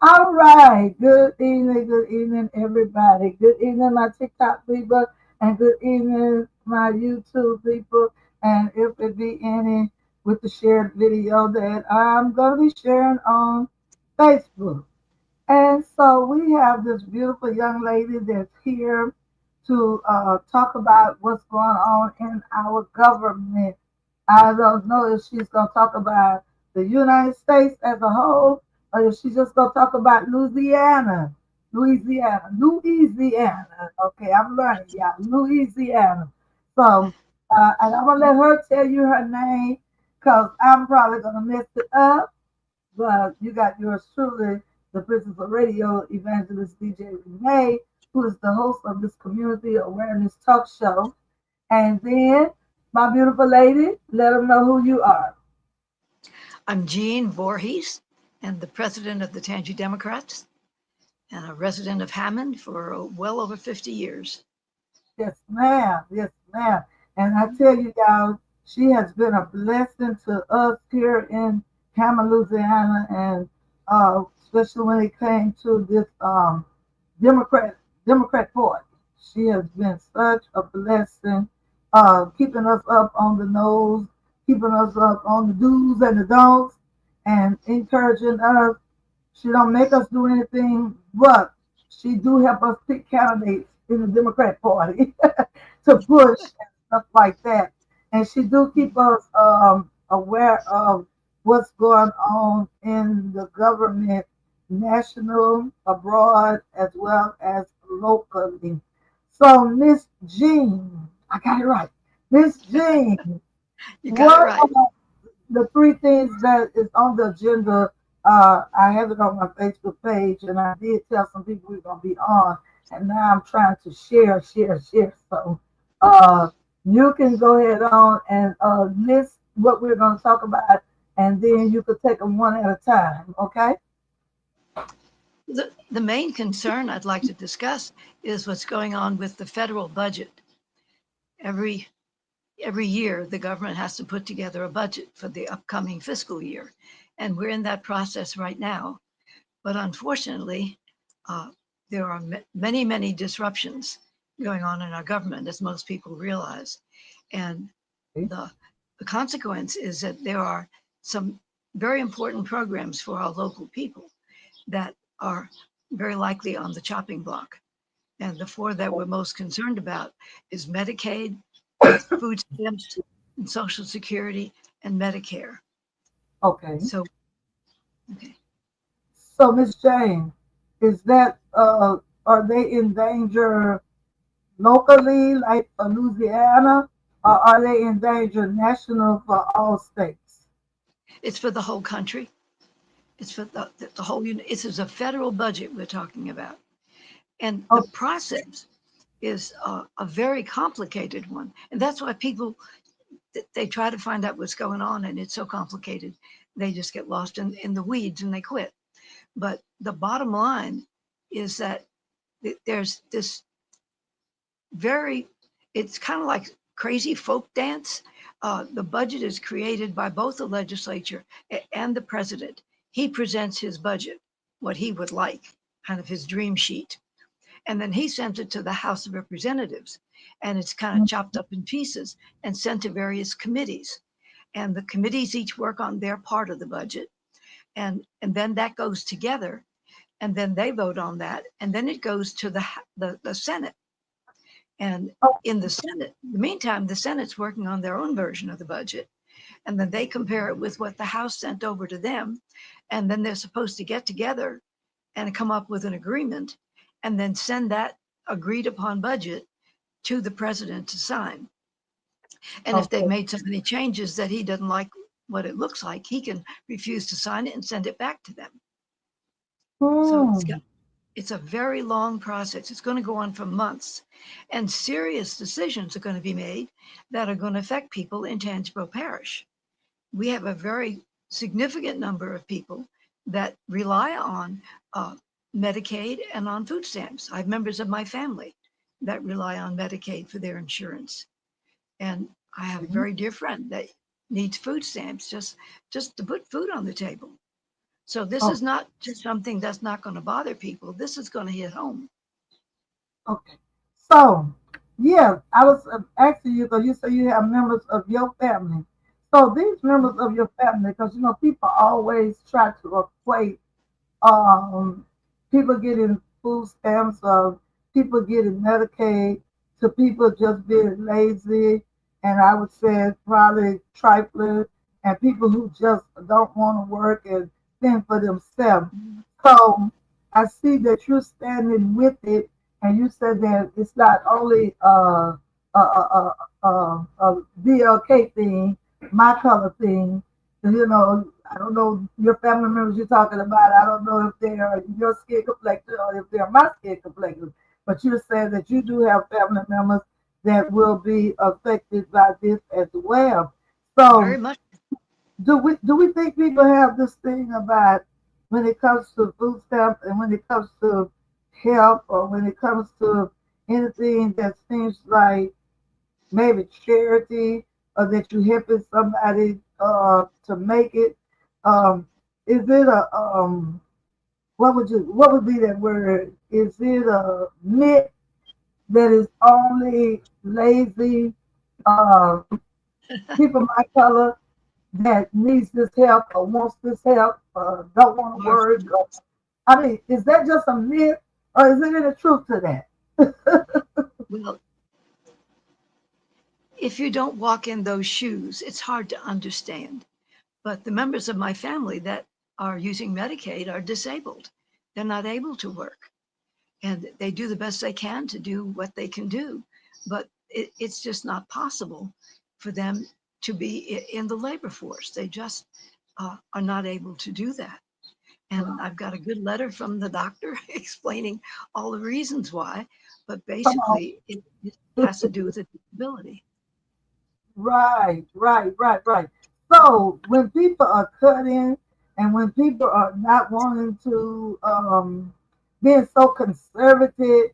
All right. Good evening, everybody. Good evening, my TikTok people, and good evening, my YouTube people. And if it be any with the shared video that I'm going to be sharing on Facebook. And so we have this beautiful young lady that's here to talk about what's going on in our government. I don't know if she's going to talk about the United States as a whole or if she's just going to talk about Louisiana. Louisiana. Louisiana. Okay, I'm learning, yeah. Louisiana. So, and I'm going to let her tell you her name because I'm probably going to mess it up. But you got yours truly, the Princess of Radio Evangelist DJ Renee, who is the host of this community awareness talk show. And then, my beautiful lady, let them know who you are. I'm Jean Voorhees, and the president of the Tangi Democrats, and a resident of Hammond for well over 50 years. Yes, ma'am. Yes, ma'am. And I tell you, y'all, she has been a blessing to us here in Hammond, Louisiana, and especially when it came to this Democrat Democrat Party. She has been such a blessing, keeping us up on the nose, keeping us up on the do's and the don'ts, and encouraging us. She don't make us do anything, but she do help us pick candidates in the Democrat Party to push and stuff like that. And she do keep us aware of what's going on in the government, national, abroad, as well as locally. So, Miss Jean, I got it right. Miss Jean, You got it what right. the three things that is on the agenda. I have it on my Facebook page, and I did tell some people we're gonna be on, and now I'm trying to share. So, you can go ahead on and list what we're gonna talk about, and then you could take them one at a time. Okay? The main concern I'd like to discuss is what's going on with the federal budget. Every every year, the government has to put together a budget for the upcoming fiscal year, and we're in that process right now. But unfortunately, uh, there are many disruptions going on in our government, as most people realize, and the the consequence is that there are some very important programs for our local people that are very likely on the chopping block. And the four that we're most concerned about is Medicaid, food stamps, and Social Security, and Medicare. Okay. So, okay. So, Miss Jane, is that are they in danger locally, like for Louisiana, or are they in danger national for all states? It's for the whole country. It's for the whole. This is a federal budget we're talking about, and the Oh, process is a very complicated one, and that's why people they try to find out what's going on, and it's so complicated, they just get lost in the weeds and they quit. But the bottom line is that there's this very, it's kind of like crazy folk dance. The budget is created by both the legislature and the president. He presents his budget, what he would like, kind of his dream sheet. And then he sends it to the House of Representatives. And it's kind of chopped up in pieces and sent to various committees. And the committees each work on their part of the budget. And then that goes together. And then they vote on that. And then it goes to the Senate. And oh, in the Senate, in the meantime, the Senate's working on their own version of the budget. And then they compare it with what the House sent over to them. And then they're supposed to get together and come up with an agreement and then send that agreed upon budget to the president to sign. And if they've okay. made so many changes that he doesn't like what it looks like, he can refuse to sign it and send it back to them. So Hmm. it's a very long process. It's going to go on for months, and serious decisions are going to be made that are going to affect people in Tangipahoa Parish. We have a very significant number of people that rely on Medicaid and on food stamps. I have members of my family that rely on Medicaid for their insurance, and I have a very dear friend that needs food stamps just to put food on the table. So this Oh, is not just something that's not going to bother people. This is going to hit home. okay. So, yeah, I was asking you because you say you have members of your family. So these members of your family, because people always try to equate um, people getting food stamps or people getting Medicaid to people just being lazy, and I would say probably trifling, and people who just don't want to work and think for themselves. Mhm. So I see that you're standing with it, and you said that it's not only a BLK thing, my color thing, I don't know your family members you're talking about. I don't know if they are your skin complexion or if they're my skin complexion. But you're saying that you do have family members that will be affected by this as well. Very So much. do we think people have this thing about when it comes to food stamps and when it comes to health or when it comes to anything that seems like maybe charity or that you helping somebody to make it. Um, is it a what would be that word? Is it a myth that is only lazy uh, people my color that needs this help or wants this help, don't want to Or, work? I mean, is that just a myth or is there any truth to that? well, if you don't walk in those shoes, it's hard to understand. But the members of my family that are using Medicaid are disabled. They're not able to work. And they do the best they can to do what they can do. But it's just not possible for them to be in the labor force. They just are not able to do that. And I've got a good letter from the doctor explaining all the reasons why. But Come on. basically, it has to do with a disability. Right, right, right, right. So when people are cutting and when people are not wanting to being so conservative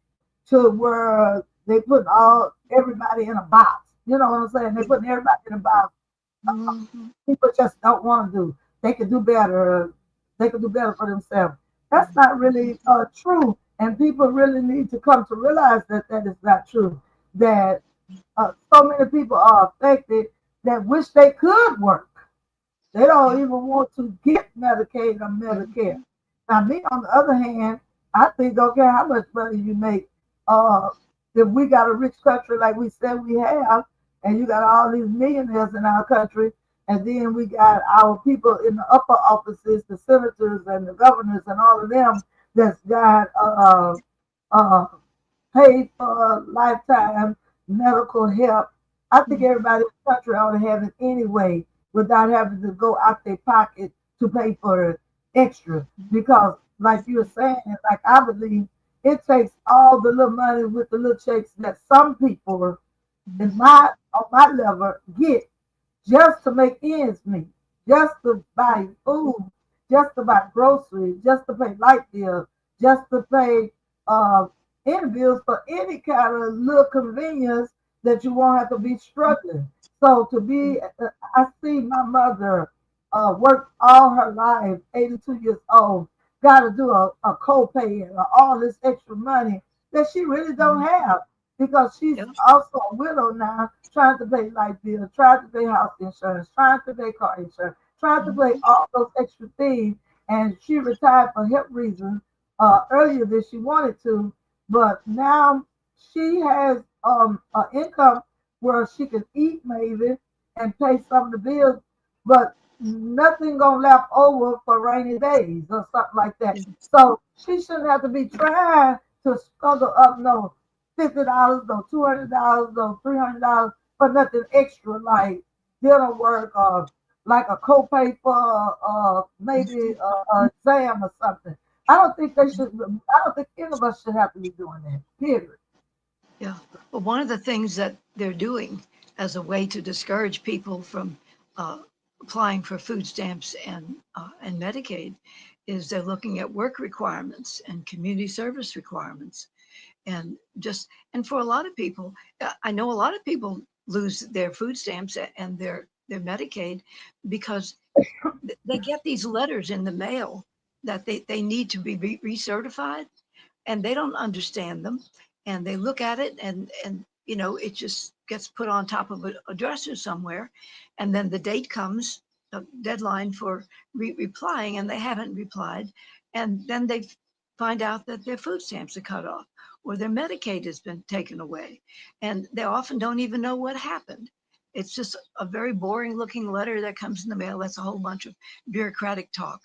to where they put all everybody in a box. You know what I'm saying? They putting everybody in a box. Mm-hmm. People just don't want to do. They could do better. They could do better for themselves. That's not really true. And people really need to come to realize that that is not true. That so many people are affected that wish they could work. They don't Yeah. even want to get Medicaid or Medicare. Mm-hmm. Now, me, on the other hand, I think don't care how much money you make. Uh, if we got a rich country like we said we have, and you got all these millionaires in our country, and then we got our people in the upper offices, the senators and the governors and all of them that's got uh, paid for lifetime medical help. I think Mm-hmm. everybody in the country ought to have it anyway without having to go out their pocket to pay for it extra. Because, like you were saying, like I believe, it takes all the little money with the little checks that some people in Mm-hmm. my on my level get just to make ends meet, just to buy food, just to buy groceries, just to pay light bills, just to pay uh, any bills for any kind of little convenience that you won't have to be struggling. So to be, I see my mother work all her life, 82 years old, got to do a copay and all this extra money that she really don't Mm-hmm. have because she's Yeah. also a widow now, trying to pay light bills, trying to pay house insurance, trying to pay car insurance, trying to pay Mm-hmm. all those extra things. And she retired for health reasons earlier than she wanted to, but now she has an income where she can eat maybe and pay some of the bills, but nothing gonna left over for rainy days or something like that. Yeah. So she shouldn't have to be trying to struggle up no $50, no $200, no $300 for nothing extra like dinner work or like a copay for maybe a exam or something. I don't think they should. I don't think any of us should have to be doing that. Period. Yeah. Well, one of the things that they're doing as a way to discourage people from uh, applying for food stamps and Medicaid is they're looking at work requirements and community service requirements, and just and for a lot of people, I know a lot of people lose their food stamps and their Medicaid because they get these letters in the mail that they need to be recertified, and they don't understand them, and they look at it, and it just gets put on top of a dresser somewhere, and then the date comes, a deadline for replying, and they haven't replied, and then they find out that their food stamps are cut off, or their Medicaid has been taken away, and they often don't even know what happened. It's just a very boring looking letter that comes in the mail. That's a whole bunch of bureaucratic talk,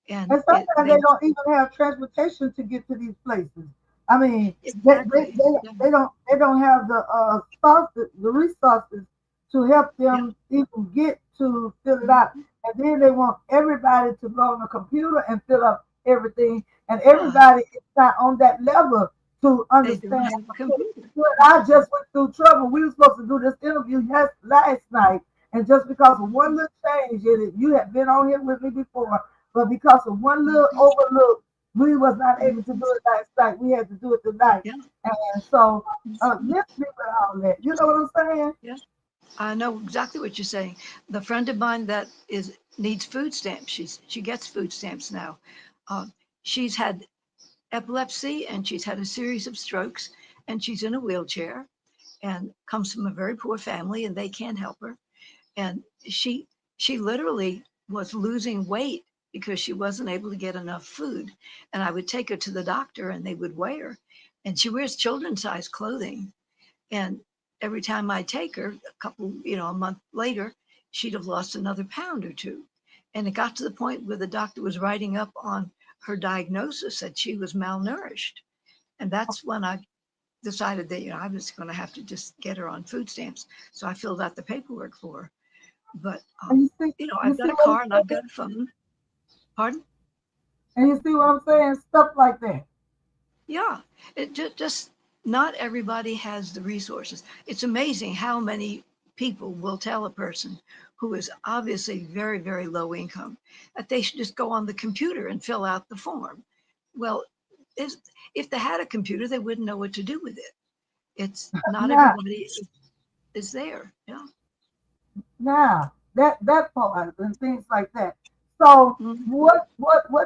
and And sometimes they they don't even have transportation to get to these places. I mean, exactly, yeah, they don't have the the resources to help yeah, them even get to fill it out. mhm, And then they want everybody to go on the computer and fill up everything. And yeah. everybody is not on that level to They don't understand. have a computer. I just went through trouble. We were supposed to do this interview last night, and just because of one little change in it, you had been on here with me before, but because of one little Mhm, overlook, we was not able to mhm. do it last night. We had to do it tonight, Yeah, and so mhm, let's be with all that. You know what I'm saying? yeah. I know exactly what you're saying. The friend of mine that is needs food stamps. She gets food stamps now. Uh, she's had epilepsy, and she's had a series of strokes, and she's in a wheelchair, and comes from a very poor family, and they can't help her. And she literally was losing weight because she wasn't able to get enough food. And I would take her to the doctor, and they would weigh her, and she wears children's size clothing. And every time I take her, a month later, she'd have lost another pound or two. And it got to the point where the doctor was writing up on her diagnosis that she was malnourished. And that's when I decided that I was going to have to just get her on food stamps. So I filled out the paperwork for her. But And you I've see got a what car and I'm I've saying? got a phone. Pardon? And you see what I'm saying? Stuff like that. Yeah, it just not everybody has the resources. It's amazing how many people will tell a person who is obviously very, very low income that they should just go on the computer and fill out the form. Well, if, if they had a computer, they wouldn't know what to do with it. It's not Now, everybody is there. Yeah. now that part and things like that. So Mhm. what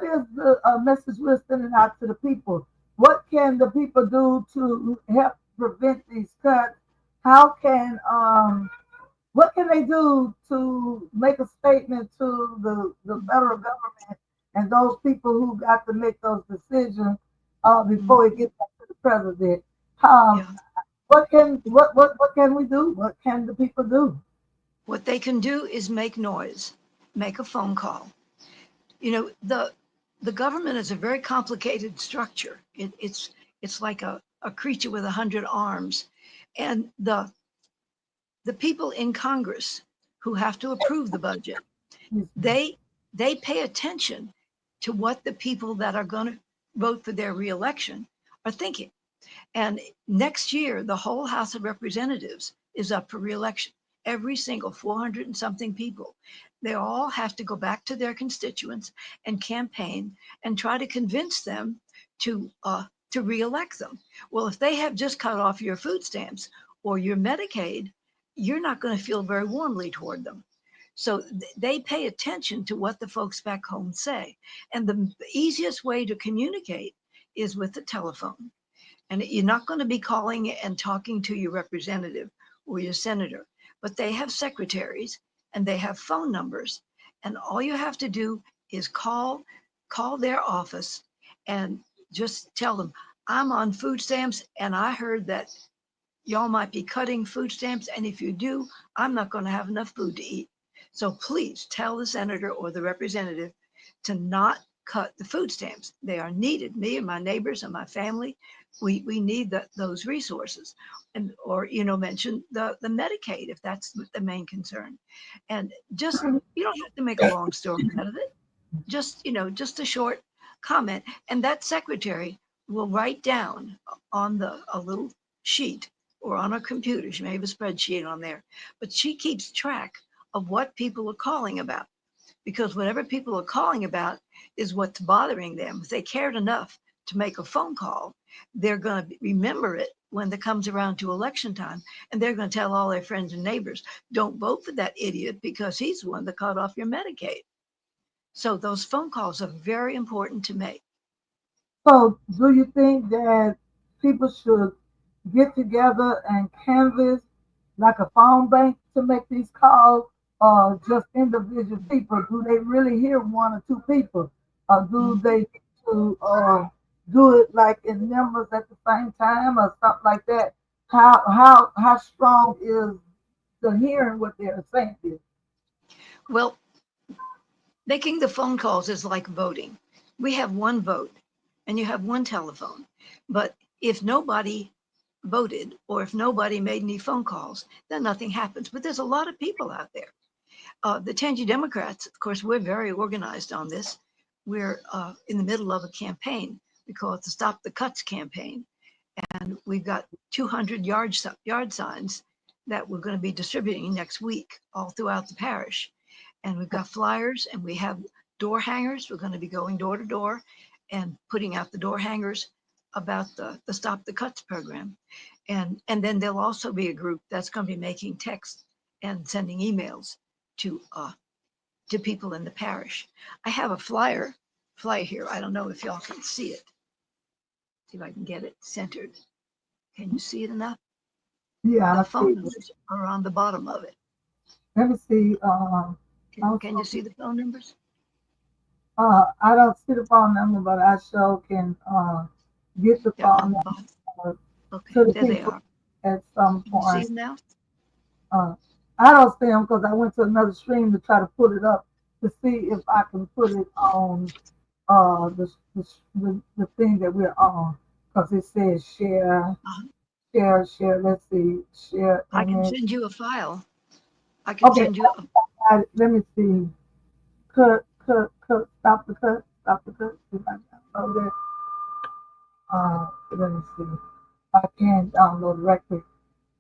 is the message we're sending out to the people? What can the people do to help prevent these cuts? How can what can they do to make a statement to the federal government and those people who got to make those decisions before it Mhm. gets back to the president? Um, Yeah. what can we do? What can the people do? What they can do is make noise, make a phone call. The government is a very complicated structure. It's like a creature with 100 arms, and the people in Congress who have to approve the budget, Excuse me. they pay attention to what the people that are going to vote for their reelection are thinking. And next year, the whole House of Representatives is up for reelection. Every single 400 and something people. They all have to go back to their constituents and campaign and try to convince them to reelect them. Well, if they have just cut off your food stamps or your Medicaid, you're not going to feel very warmly toward them. So they pay attention to what the folks back home say. And the easiest way to communicate is with the telephone. And you're not going to be calling and talking to your representative or your senator, but they have secretaries and they have phone numbers. And all you have to do is call their office and just tell them, I'm on food stamps and I heard that y'all might be cutting food stamps. And if you do, I'm not going to have enough food to eat. So please tell the senator or the representative to not cut the food stamps. They are needed. Me and my neighbors and my family, we need those resources. And or mention the Medicaid if that's the main concern. And just you don't have to make a long story out of it. Just a short comment. And that secretary will write down on a little sheet or on a computer. She may have a spreadsheet on there, but she keeps track of what people are calling about, because whatever people are calling about is what's bothering them. If they cared enough to make a phone call, they're going to remember it when it comes around to election time, and they're going to tell all their friends and neighbors, don't vote for that idiot because he's the one that cut off your Medicaid. So those phone calls are very important to make. So, do you think that people should get together and canvas like a phone bank to make these calls, or just individual people? Do they really hear one or two people, or do Mhm. they need to do it like in numbers at the same time, or something like that? How strong is the hearing what they're saying? Is? Well, making the phone calls is like voting. We have one vote and you have one telephone. But if nobody voted or if nobody made any phone calls, then nothing happens. But there's a lot of people out there. The Tangy Democrats, of course, we're very organized on this. We're in the middle of a campaign. We call it the Stop the Cuts campaign. And we've got 200 yard signs that we're going to be distributing next week all throughout the parish. And we've got flyers and we have door hangers. We're going to be going door to door and putting out the door hangers about the Stop the Cuts program. And then there'll also be a group that's going to be making texts and sending emails to to people in the parish. I have a flyer here. I don't know if y'all can see it. See if I can get it centered. Can you see it enough? Yeah, The I phone see. numbers are on the bottom of it. Let me see. Can you see Also, the phone numbers? I don't see the phone number, but I sure can get the They're phone on the bottom. number to Okay, the there they people are. at some Can you see point. them now? Uh, I don't see them because I went to another stream to try to put it up to see if I can put it on the thing that we're on, because it says share, Uh, share. Let's see, share I can image. send you a file. I can Okay, send you a, let me see. Cut, stop the cut, stop the cut. See if I can download it. Let me see. I can't download directly.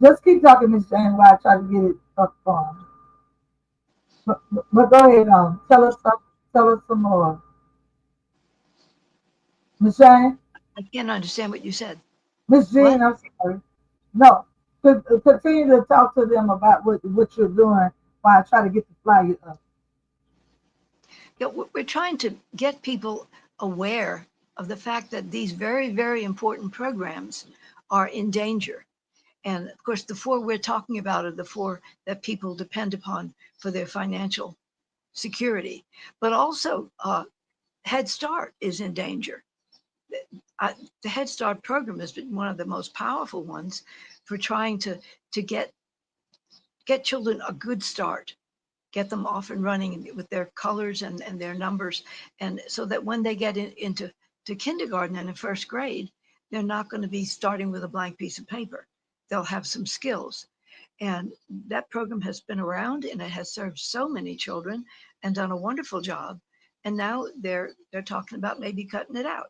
Just keep talking, Miss Jane, while I try to get it up on. But go ahead, tell us some more. Miss Jane, I can't understand what you said. Miss What? Jean, I'm sorry. No, continue to talk to them about what you're doing while I try to get the flyer up. Yeah, we're trying to get people aware of the fact that these very, very important programs are in danger. And of course, the four we're talking about are the four that people depend upon for their financial security. But also, Head Start is in danger. I, the Head Start program has been one of the most powerful ones for trying to get children a good start, get them off and running with their colors and their numbers, and so that when they get into to kindergarten and in first grade, they're not going to be starting with a blank piece of paper. They'll have some skills. And that program has been around and it has served so many children and done a wonderful job. And now they're talking about maybe cutting it out,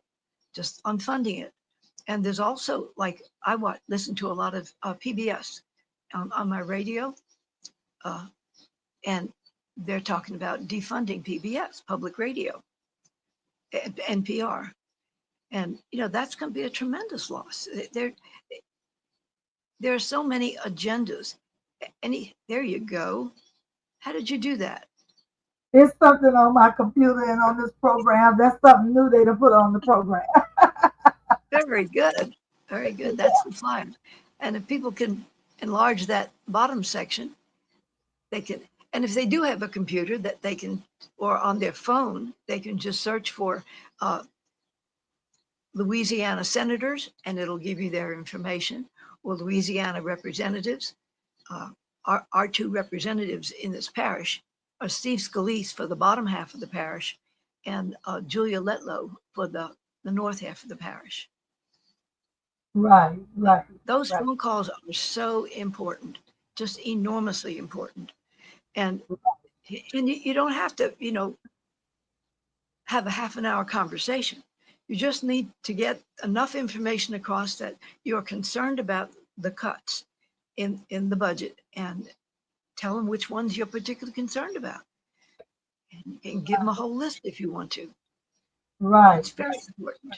just unfunding it. And there's also like listen to a lot of PBS on my radio, uh, and they're talking about defunding PBS, public radio, NPR, and that's going to be a tremendous loss. There are so many agendas. Any there you go. How did you do that? It's something on my computer and on this program. That's something new they done put on the program. Very good. Very good. That's the flyer. And if people can enlarge that bottom section, they can. And if they do have a computer that they can, or on their phone, they can just search for uh, Louisiana senators, and it'll give you their information, or Louisiana representatives. Uh, our two representatives in this parish are Steve Scalise for the bottom half of the parish, and Julia Letlow for the north half of the parish. Right, But right, those right. phone calls are so important, just enormously important. And you don't have to, have a half an hour conversation. You just need to get enough information across that you're concerned about the cuts in the budget and tell them which ones you're particularly concerned about. And you can give them a whole list if you want to. Right. It's very important.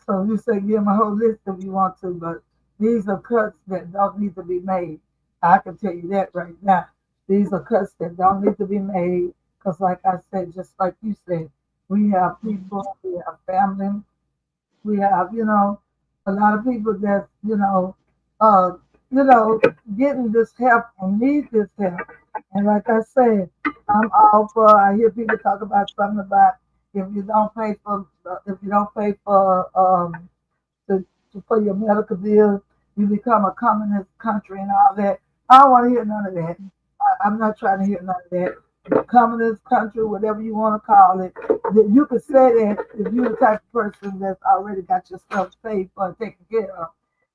So you say give them a whole list if you want to, but these are cuts that don't need to be made. I can tell you that right now. These are cuts that don't need to be made Because, like I said, just like you said, we have people, we have family, we have, a lot of people that, uh, you know, getting this help and need this help. And like I said, I'm all for. I hear people talk about something about if you don't pay for to, for your medical bills, you become a communist country and all that. I don't want to hear none of that. I'm not trying to hear none of that. Communist country, whatever you want to call it, that you could say that if you're the type of person that's already got your stuff paid for and taken care of,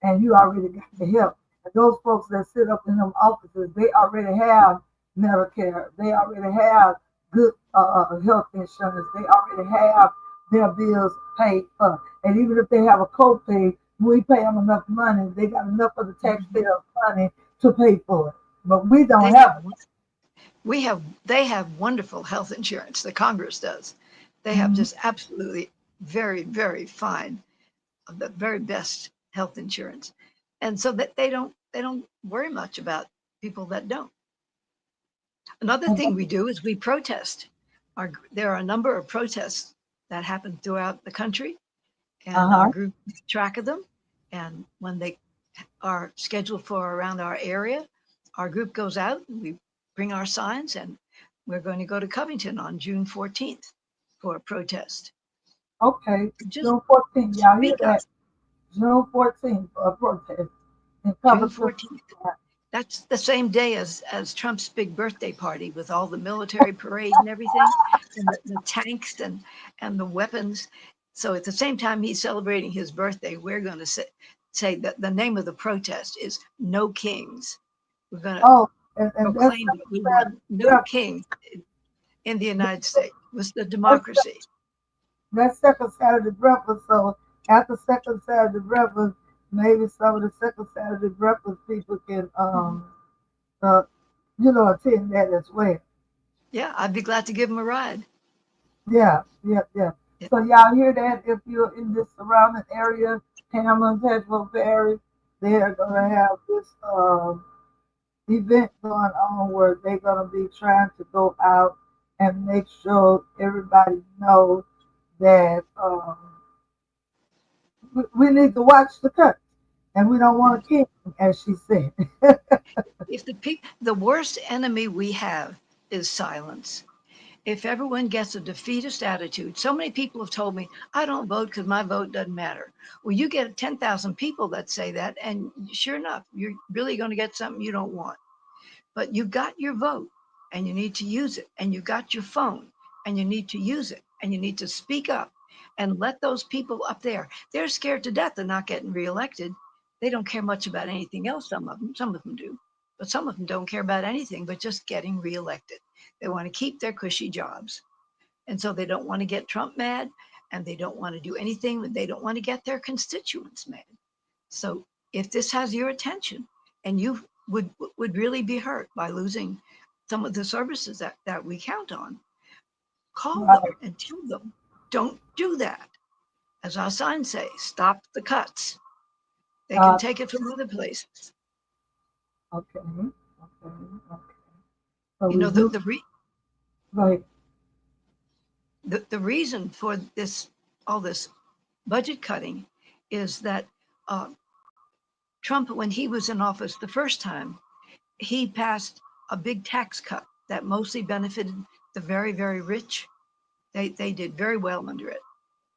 and you already got the help. And those folks that sit up in them offices, they already have Medicare. They already have good health insurance. They already have their bills paid for. And even if they have a copay, we pay them enough money. They got enough of the Mhm. taxpayers' money to pay for it. But we don't They have have it. they have wonderful health insurance. The Congress does. They have Mhm. just absolutely very, very fine, the very best health insurance. And so that they don't worry much about people that don't. Another thing we do is we protest. There are a number of protests that happen throughout the country, and our Uh-huh. group keeps track of them. And when they are scheduled for around our area, our group goes out and we bring our signs, and we're going to go to Covington on June 14th for a protest. Okay. Just June 14th. Y'all hear speak up. that? June 14th for a protest in June Covington. 14th. That's the same day as Trump's big birthday party with all the military parade and everything, and the tanks and the weapons. So at the same time he's celebrating his birthday, we're going to say that the name of the protest is No Kings. We're going to Oh, and that's proclaim that we want no kings in the United States. It was the that's democracy. That's second Saturday breakfast. So after second Saturday breakfast, maybe some of the second Saturday breakfast people can Mhm. uh attend that as well. Yeah, I'd be glad to give him a ride. Yeah, yeah, yeah. Yeah. So y'all hear that if you're in this surrounding area, Hamlin, Hedgerow, Perry, they're gonna have this event going on where they're gonna be trying to go out and make sure everybody knows that we need to watch the cut, and we don't want a king, as she said. If the worst enemy we have is silence. If everyone gets a defeatist attitude, so many people have told me, I don't vote because my vote doesn't matter. Well, you get 10,000 people that say that, and sure enough, you're really going to get something you don't want. But you got your vote and you need to use it, and you got your phone and you need to use it, and you need to speak up and let those people up there. They're scared to death of not getting reelected. They don't care much about anything else. Some of them do, but some of them don't care about anything but just getting reelected. They want to keep their cushy jobs, and so they don't want to get Trump mad, and they don't want to do anything. They don't want to get their constituents mad. So if this has your attention and you would really be hurt by losing some of the services that we count on, call them Right. and tell them, don't do that. As our signs say, stop the cuts. They can Uh, take it from other places. okay. Okay. Okay. So You we know, the, do. the, re, Like, the reason for all this budget cutting is that uh, Trump, when he was in office the first time, he passed a big tax cut that mostly benefited the very, very rich. They did very well under it.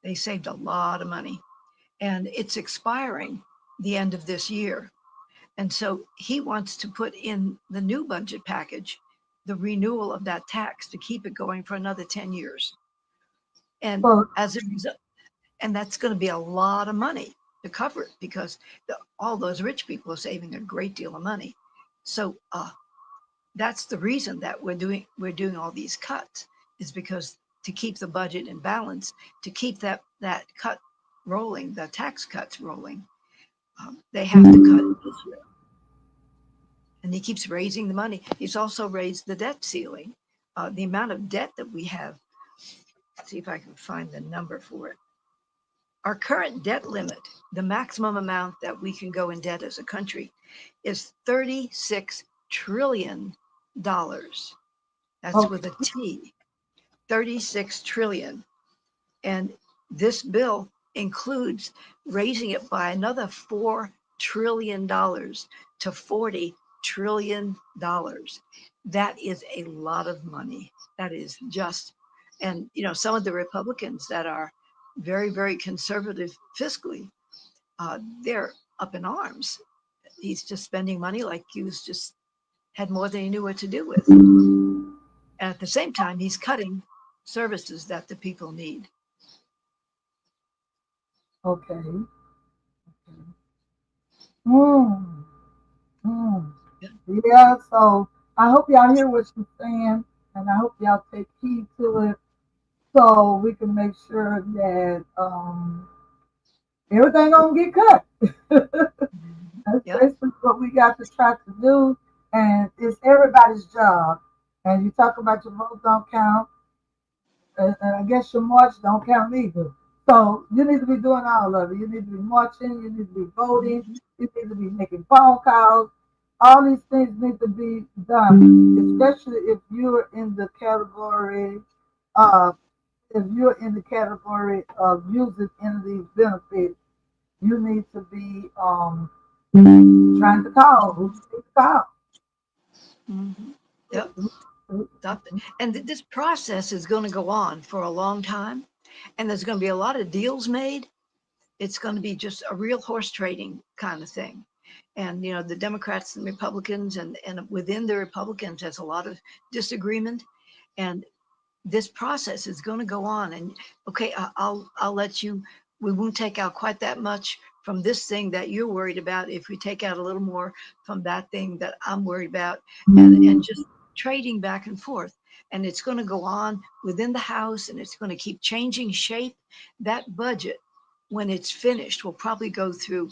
They saved a lot of money. And it's expiring the end of this year. And so he wants to put in the new budget package the renewal of that tax to keep it going for another 10 years. And so, as a result, and that's going to be a lot of money to cover it because all those rich people are saving a great deal of money. So that's the reason that we're doing all these cuts is because to keep the budget in balance, to keep that cut rolling, the tax cuts rolling, they have to cut this year. And he keeps raising the money. He's also raised the debt ceiling, the amount of debt that we have. Let's see if I can find the number for it. Our current debt limit, the maximum amount that we can go in debt as a country, is $36 trillion. That's okay. with a T. 36 trillion. And this bill includes raising it by another $4 trillion to $40 trillion. That is a lot of money. That is just, and some of the Republicans that are very, very conservative fiscally, they're up in arms. He's just spending money like he was just had more than he knew what to do with. And at the same time, he's cutting services that the people need. Okay. Mm, mm. Yeah. Yeah, so I hope y'all hear what she's saying, and I hope y'all take heed to it so we can make sure that everything gonna get cut. That's Yeah. basically what we got to try to do, and it's everybody's job. And you talk about your vote don't count, and I guess your march don't count either. So you need to be doing all of it. You need to be marching. You need to be voting. Mhm. You need to be making phone calls. All these things need to be done, especially if you're in the category, uh, if you're in the category of using any of these benefits. You need to be trying to call. Who you need to call? Mhm. Yep. Stop it. And this process is going to go on for a long time, and there's going to be a lot of deals made. It's going to be just a real horse trading kind of thing. And the Democrats and Republicans, and within the Republicans, there's a lot of disagreement. And this process is going to go on. And okay, I'll let you. We won't take out quite that much from this thing that you're worried about. If we take out a little more from that thing that I'm worried about, and just trading back and forth. And it's going to go on within the House, and it's going to keep changing shape. That budget, when it's finished, will probably go through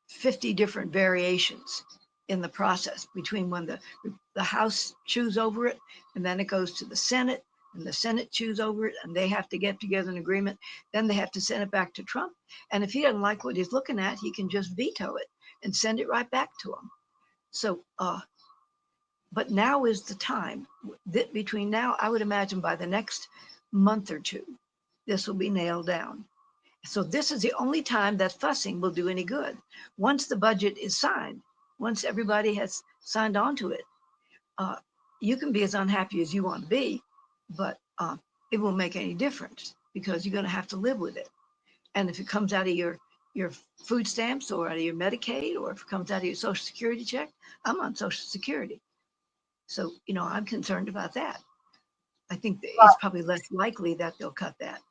50 different variations in the process between when the House chews over it, and then it goes to the Senate, and the Senate chews over it, and they have to get together an agreement. Then they have to send it back to Trump. And if he doesn't like what he's looking at, he can just veto it and send it right back to him. So, but now is the time that between now, I would imagine by the next month or two, this will be nailed down. So this is the only time that fussing will do any good. Once the budget is signed, once everybody has signed on to it, uh, you can be as unhappy as you want to be, but it won't make any difference because you're going to have to live with it. And if it comes out of your food stamps or out of your Medicaid, or if it comes out of your Social Security check, I'm on Social Security, so I'm concerned about that. I think that it's probably less likely that they'll cut that,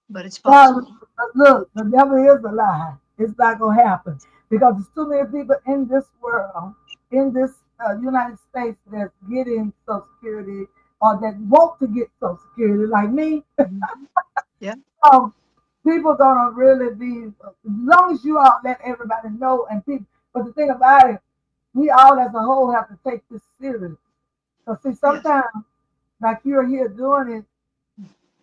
but it's Well, possible. look, the devil is a lie. It's not gonna happen because there's too many people in this world, in this United States, that's getting Social Security or that want to get Social Security, like me. Mhm. Yeah. Um, people gonna really be as long as you all let everybody know and people. But the thing about it, we all as a whole have to take this serious. Cause see, Yes. sometimes like you're here doing it,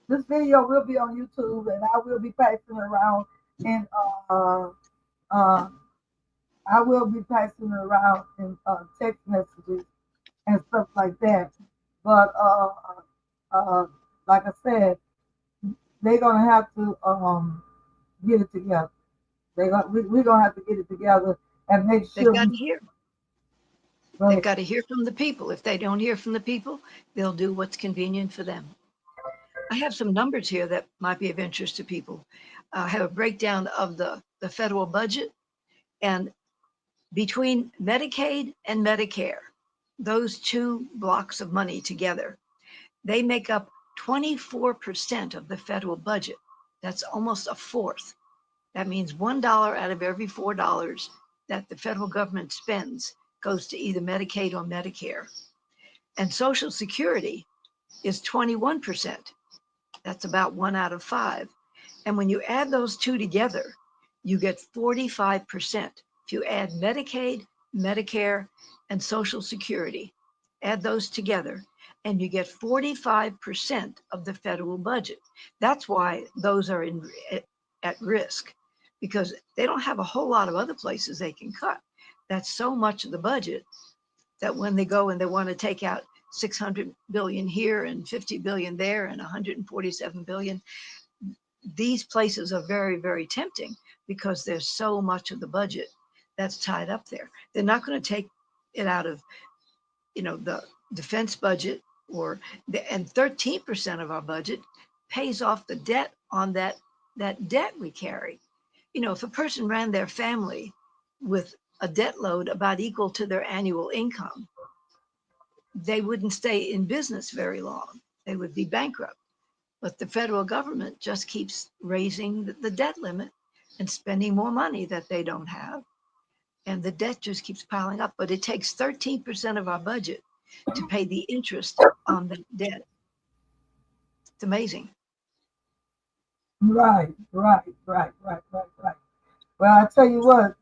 this video will be on YouTube, and I will be passing it around, and uh, I will be passing it around in text messages and stuff like that. But uh, like I said, they're gonna have to get it together. We're gonna have to get it together and make They've sure got we. to hear. They've Right. got to hear from the people. If they don't hear from the people, they'll do what's convenient for them. I have some numbers here that might be of interest to people. I have a breakdown of the federal budget, and between Medicaid and Medicare, those two blocks of money together, they make up 24% of the federal budget. That's almost a fourth. That means $1 out of every $4 that the federal government spends goes to either Medicaid or Medicare. And Social Security is 21%. That's about one out of five. And when you add those two together, you get 45%. If you add Medicaid, Medicare, and Social Security, add those together, and you get 45% of the federal budget. That's why those are at risk, because they don't have a whole lot of other places they can cut. That's so much of the budget that when they go and they want to take out 600 billion here and 50 billion there and 147 billion. These places are very, very tempting because there's so much of the budget that's tied up there. They're not going to take it out of, the defense budget and 13% of our budget pays off the debt on that debt we carry. If a person ran their family with a debt load about equal to their annual income, they wouldn't stay in business very long. They would be bankrupt. But the federal government just keeps raising the debt limit and spending more money that they don't have. And the debt just keeps piling up. But it takes 13% of our budget to pay the interest on that debt. It's amazing. Right, right, right, right, right, right. Well, I tell you what,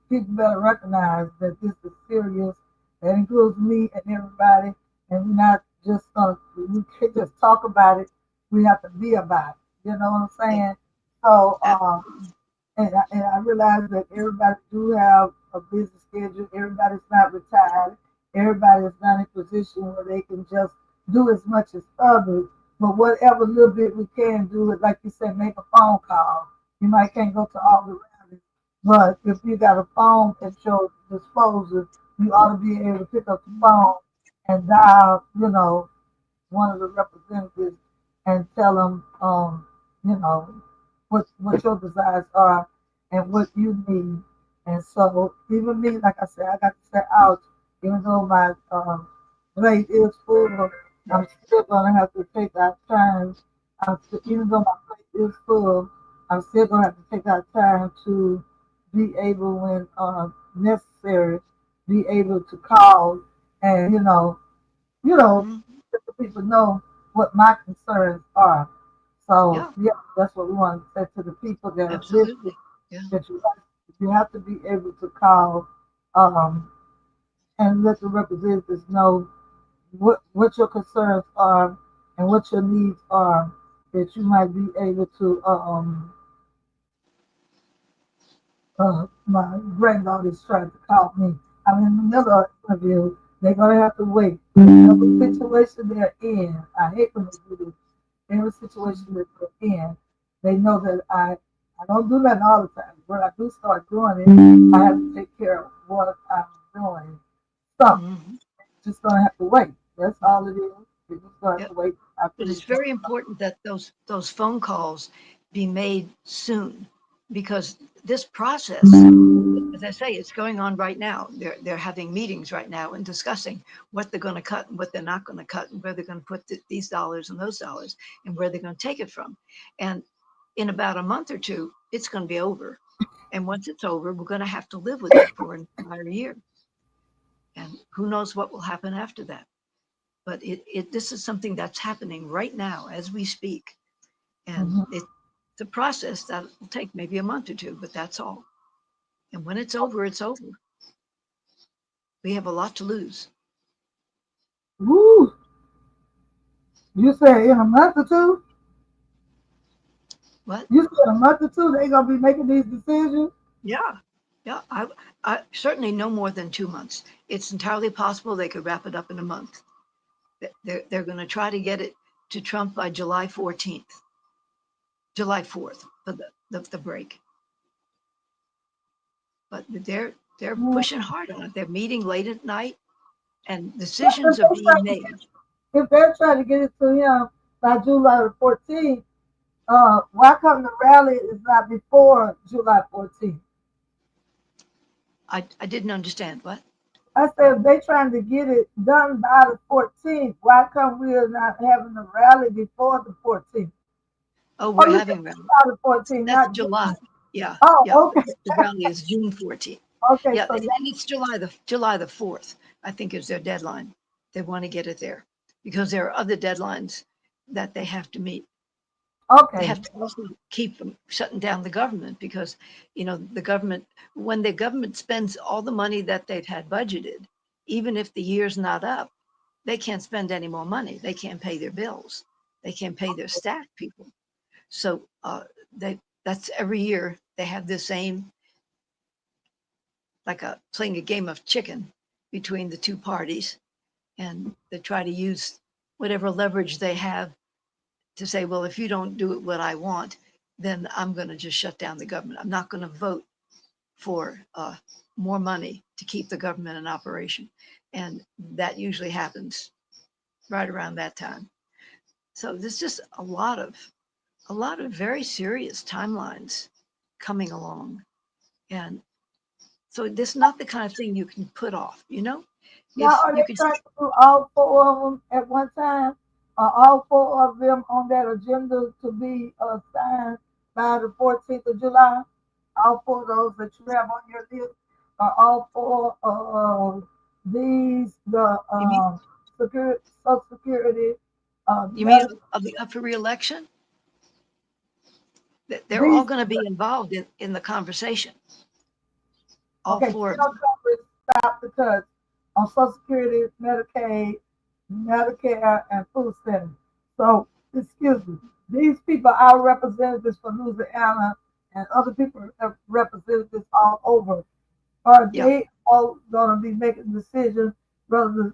people better recognize that this is serious. That includes me and everybody, and we're not just we can't just talk about it. We have to be about it. You know what I'm Yeah, saying? So, absolutely. and I realize that everybody do have a busy schedule. Everybody's not retired. Everybody is not in a position where they can just do as much as others. But whatever little bit we can do, it like you said, make a phone call. You might can't go to all the rallies, but if you got a phone at your disposal, you ought to be able to pick up the phone and dial, one of the representatives and tell them, you know, what your desires are and what you need. And so, even me, like I said, I got to say out, even though my plate is full, I'm still gonna have to take out time. Even though my plate is full, I'm still gonna have to take out time to be able, when necessary, be able to call and you know, Mhm. let the people know what my concerns are. So Yeah, yeah, that's what we want to say to the people that are listening. absolutely. Yeah. That you have to be able to call um, and let the representatives know what your concerns are and what your needs are. That you might be able to my granddaughter's trying to call me. I'm in the middle of an interview. They're gonna have to wait. Every situation they're in, I hate when they do this. Every situation that they're in, they know that I don't do that all the time. When I do start doing it, I have to take care of what I'm doing. So Mhm. just gonna have to wait. That's all it is. You're just gonna have Yeah. to wait after But this it's one. very important that those phone calls be made soon because this process, as I say, it's going on right now. They're having meetings right now and discussing what they're going to cut and what they're not going to cut and where they're going to put these dollars and those dollars and where they're going to take it from. And in about a month or two, it's going to be over. And once it's over, we're going to have to live with it for an entire year. And who knows what will happen after that. But this is something that's happening right now as we speak. And Mhm. it's a process that will take maybe a month or two, but that's all. And when it's over, it's over. We have a lot to lose. Woo! You say in a month or two? What? You said a month or two they gonna be making these decisions? Yeah. Yeah. I certainly no more than 2 months. It's entirely possible they could wrap it up in a month. They're going to try to get it to Trump by July 14th, July 4th for the break. But they're Mm. pushing hard on it. They're meeting late at night and If decisions are being made. they're trying to get it to him by July the 14th, why come the rally is not before July 14th? I didn't understand what. I said if they trying to get it done by the 14th, why come we are not having the rally before the 14th? Oh, Oh, we're you said having rally. July the 14th, That's not July. June. Yeah, Oh, yeah. okay, The rally is June 14th. okay, Yeah, so and it's July the 4th, I think is their deadline. They want to get it there because there are other deadlines that they have to meet. They okay, have to also keep from shutting down the government because, the government, when the government spends all the money that they've had budgeted, even if the year's not up, they can't spend any more money. They can't pay their bills. They can't pay their staff people. So that's every year they have this same, like playing a game of chicken between the two parties, and they try to use whatever leverage they have to say, well, if you don't do what I want, then I'm going to just shut down the government. I'm not going to vote for more money to keep the government in operation. And that usually happens right around that time. So there's just a lot of very serious timelines coming along. And so this is not the kind of thing you can put off, you know? Now, If are you they could, trying to do all four of them at one time? Are all four of them on that agenda to be signed by the 14th of July? All four of those that you have on your list are all four of these the you mean, security, Social Security, you mean medical. of the up for reelection, they're all These going to be involved in the conversation, all okay, four of tell them. Congress stop the cuts on Social Security, Medicaid, Medicare, and food stamps. So, excuse me, these people are representatives from Louisiana and other people are representatives all over. Are Yeah. they all going to be making decisions rather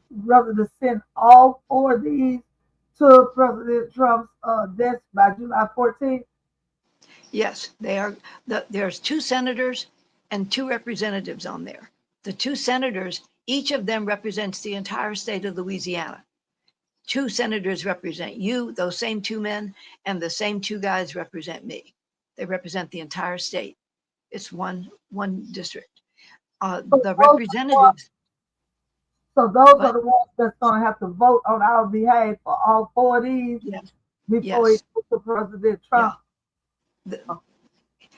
to send all four of these to President Trump's desk by July 14th? Yes, they are. There's two senators and two representatives on there. The two senators, each of them represents the entire state of Louisiana. Two senators represent you, those same two men, and the same two guys represent me. They represent the entire state. It's one district. So The those representatives, So those are what? the ones that's going to have to vote on our behalf for all four of these Yes, before it yes, goes to President yeah. Trump. The,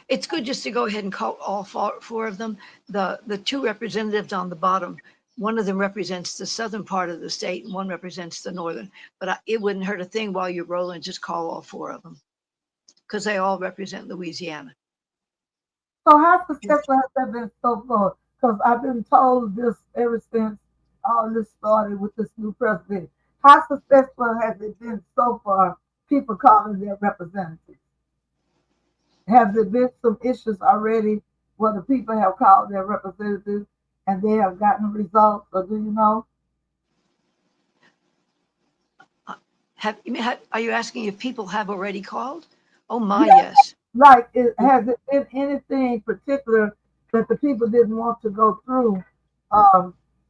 it's good just to go ahead and call all four of them. The two representatives on the bottom, one of them represents the southern part of the state and one represents the northern. But it wouldn't hurt a thing while you're rolling, just call all four of them because they all represent Louisiana. So how successful has that been so far? Because I've been told this ever since all this started with this new president. How successful has it been so far? People calling their representatives. Have there been some issues already where the people have called their representatives and they have gotten results? Or do you know? Uh, are you asking if people have already called? Oh my, yes. Like, has it been anything particular that the people didn't want to go through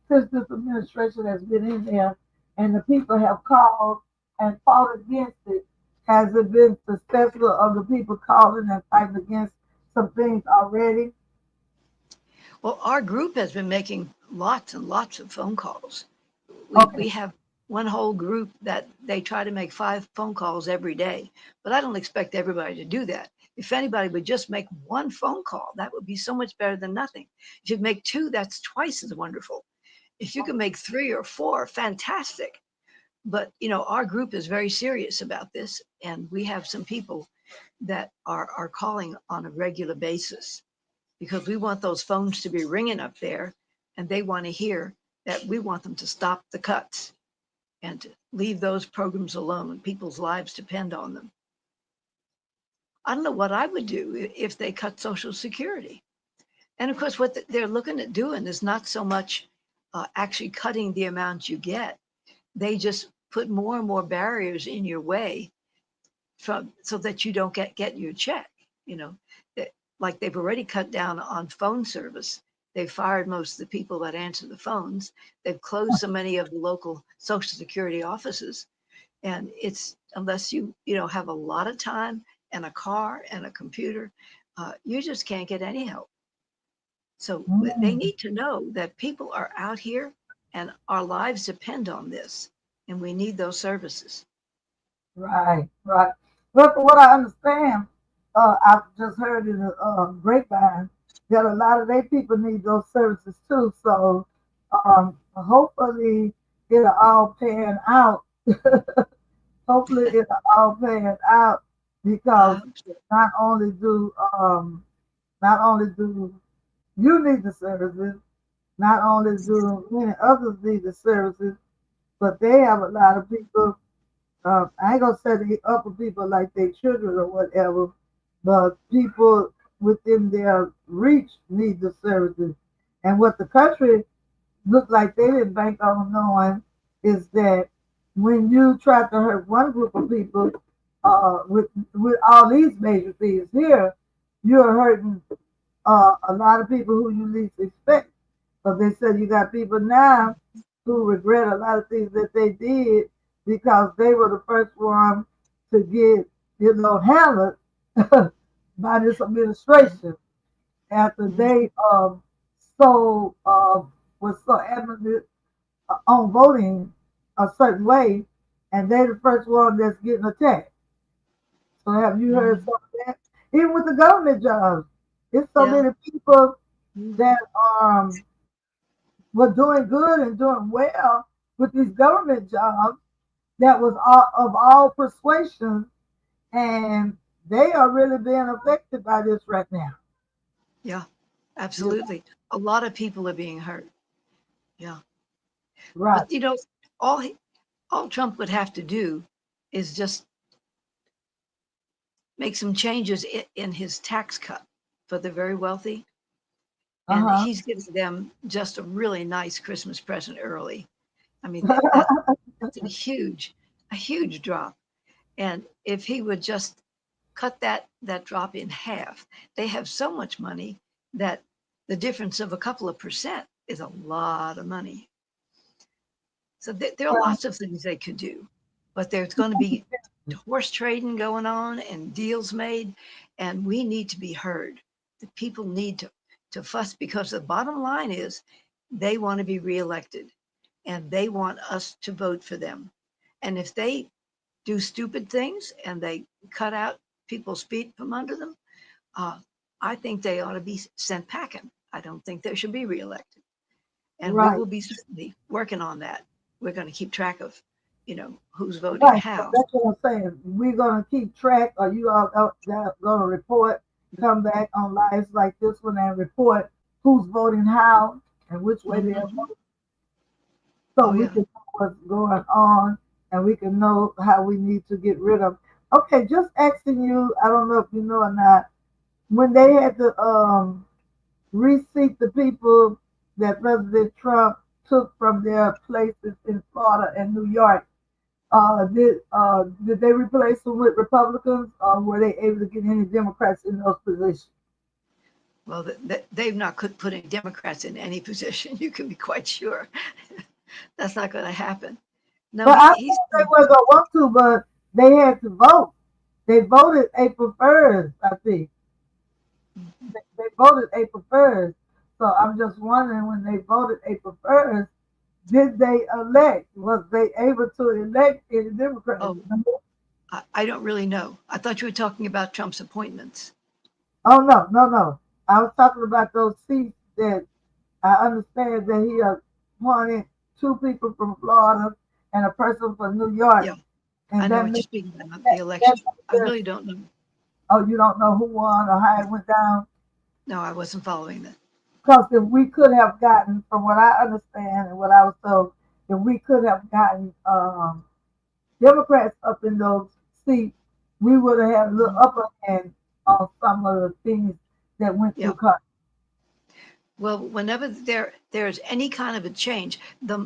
since this administration has been in there and the people have called and fought against it? Has it been successful of the people calling and fighting against some things already? Well, our group has been making lots and lots of phone calls. We Okay. have one whole group that they try to make 5 phone calls every day, but I don't expect everybody to do that. If anybody would just make one phone call, that would be so much better than nothing. If you make two, that's twice as wonderful. If you can make three or four, fantastic. But our group is very serious about this, and we have some people that are calling on a regular basis because we want those phones to be ringing up there, and they want to hear that we want them to stop the cuts and to leave those programs alone. People's lives depend on them. I don't know what I would do if they cut Social Security. And of course, what they're looking at doing is not so much actually cutting the amount you get. They just put more and more barriers in your way from so that you don't get your check. You know, like they've already cut down on phone service. They've fired most of the people that answer the phones. They've closed so many of the local Social Security offices, and it's unless you have a lot of time and a car and a computer, you just can't get any help. So they Mm, need to know that people are out here and our lives depend on this, and we need those services. right, right. But from what I understand, I've just heard in the grapevine that a lot of their people need those services too. So hopefully it'll all pan out. Hopefully it'll all pan out because So, not only do not only do you need the services, not only do many others need the services, but they have a lot of people. I ain't gonna say the upper people like their children or whatever, but people within their reach need the services. And what the country looked like they didn't bank on knowing is that when you try to hurt one group of people with all these major things here, you're hurting a lot of people who you least expect. But they said you got people now who regret a lot of things that they did because they were the first one to get, hammered by this administration after Mhm. they so was so adamant on voting a certain way, and they're the first one that's getting attacked. So have you heard Mhm. some of that? Even with the government jobs, it's so Yeah. many people Mhm. that were doing good and doing well with these government jobs that was all, of all persuasions, and they are really being affected by this right now. Yeah. You Absolutely. A lot of people are being hurt. Yeah. right. But all he, all Trump would have to do is just make some changes in his tax cut for the very wealthy, and Uh he's giving them just a really nice Christmas present early. I mean, huh. that's a huge drop. And if he would just cut that drop in half, they have so much money that the difference of a couple of percent is a lot of money. So there are lots of things they could do, but there's going to be horse trading going on and deals made, and we need to be heard. The people need to fuss because the bottom line is they want to be reelected and they want us to vote for them. And if they do stupid things and they cut out people's feet from under them, uh, I think they ought to be sent packing. I don't think they should be reelected. And we Right. will be certainly working on that. We're going to keep track of, who's voting Right. how. That's what I'm saying. We're gonna keep track, or you all gonna report, come back on lives like this one and report who's voting how and which way they're Hmm. voting, so Oh we yeah. can know what's going on and we can know how we need to get rid of. Okay, just asking you. I don't know if you know or not. When they had to reseat the people that President Trump took from their places in Florida and New York, did they replace them with Republicans, or were they able to get any Democrats in those positions? Well, they've not put any Democrats in any position. You can be quite sure that's not going to happen. No, But I he's thought they were gonna want to, but they had to vote. They voted April 1st, I think. They voted April 1st. So I'm just wondering, when they voted April 1st, did they elect? Was they able to elect any Democrats? oh, I don't really know. I thought you were talking about Trump's appointments. Oh no, no, no. I was talking about those seats that I understand that he appointed two people from Florida and a person from New York, Yeah, I and know that what you're makes speaking about, the that election. makes I their. really don't know. Oh, you don't know who won or how it went down? No, I wasn't following that. Because if we could have gotten, from what I understand and what I was told, if we could have gotten Democrats up in those seats, we would have had a little Mhm. upper hand on some of the things that went Yeah. through Congress. Well, whenever there's any kind of a change, the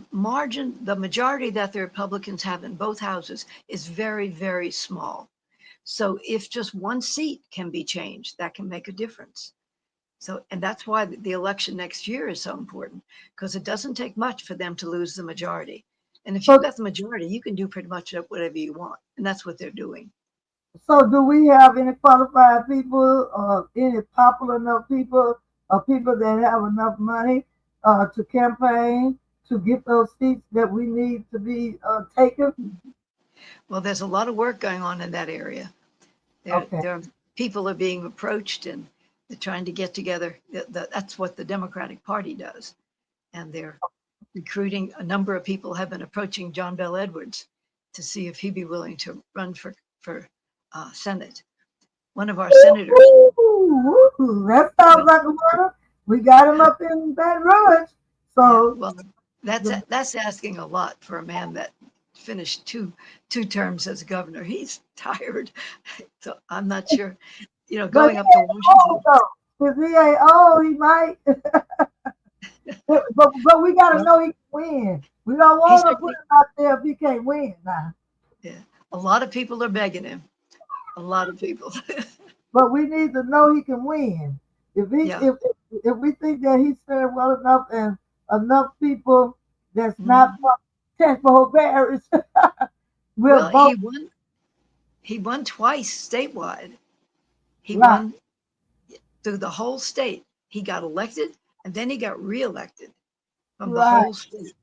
majority that the Republicans have in both houses is very, very small. So if just one seat can be changed, that can make a difference. So, and that's why the election next year is so important, because it doesn't take much for them to lose the majority. And if you've So, got the majority, you can do pretty much whatever you want. And that's what they're doing. so do we have any qualified people, or any popular enough people, or people that have enough money to campaign to get those seats that we need to be taken? Well, there's a lot of work going on in that area. Okay. There are people are being approached and they're trying to get together. That's what the Democratic Party does. And they're recruiting. A number of people have been approaching John Bell Edwards to see if he'd be willing to run for Senate. One of our senators. Woo, that sounds like a winner. We got him up in Baton Rouge. Yeah, So, well, that's the, that's asking a lot for a man that finished two terms as governor. He's tired, so I'm not sure. but he Going up to ain't old Washington. though. If he ain't old, he might. but we got to Well, know he can win. We don't he want to put certainly, him out there if he can't win now. yeah. A lot of people are begging him. A lot of people. But we need to know he can win. If he Yeah. if we think that he's fared well enough and enough people that's not Mhm. from Temple Parish will Well, vote he won twice statewide. He right, won through the whole state. He got elected and then he got reelected from the right, whole state.